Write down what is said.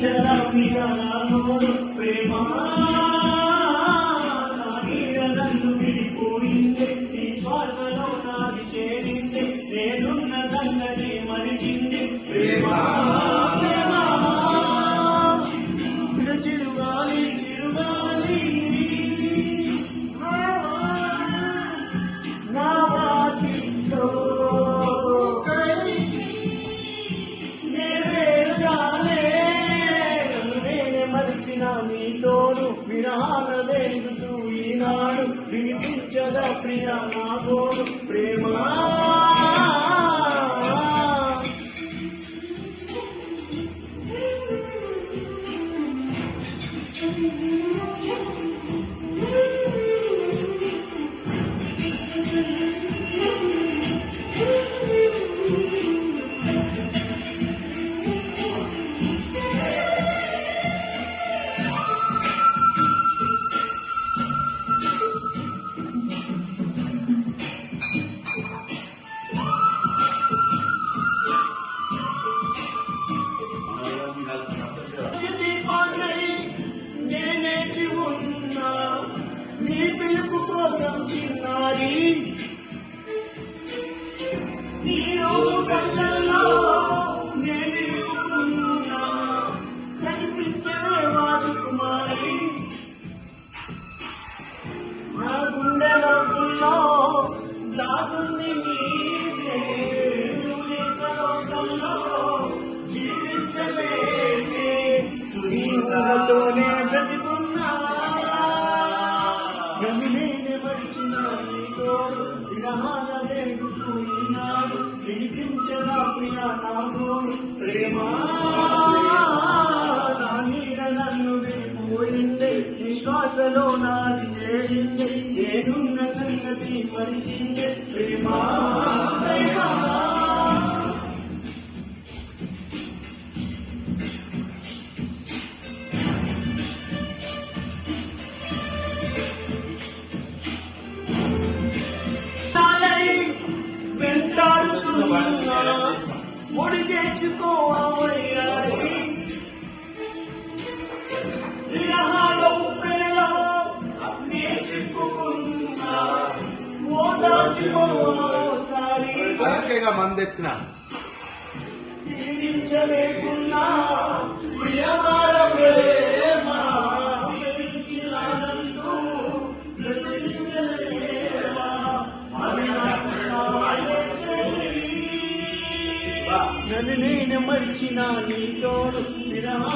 వినిపించరా ప్రియాలోను ప్రేమ నా నీడ నన్ను విడిపోయింది నీ శ్వాసలో నాది చేరింది నేనున్న సంగతి మరిచింది ప్రేమ చిరుగాలి చిరుగాలి నా వాకిట్లో నీతోను విరాల వెలుగుతూ ఈనాడు వినిపించదా ప్రియా నా గోడు ప్రేమ నీ పిలుపు కోసం చిన్నారి నీ రోజు కళ్ళల్లో నేనుకున్నా కనిపించే వాసుకుమారి నా గుండె లోకంలో దాగుంది నీవే లోకంలో జీవించలేనే నీ ఊహతోనే బ్రతికున్నా గమిలేని మరిచిన నీతోడు విరహాల వేగుతూ ఈనాడు వినిపించదా ప్రియా నా గోడు ప్రేమ నా నీడ నన్ను విడిపోయింది నీ శ్వాసలో నాది చేరింది ఏదున్న సంగతి మరిచింది ప్రేమ ప్రేమ ముడి తెచ్చుకోవాలి విరహాలో ప్రేమలో నేర్చుకున్నా ఓదార్చుకోసారి మంది తెచ్చిన తీరించలేకున్నా ప్రియమార ప్రేమ వివరించినంటూ బ్రతికించలేవా అది నాకు నన్ను నేను మర్చిన నీతోడు విరహా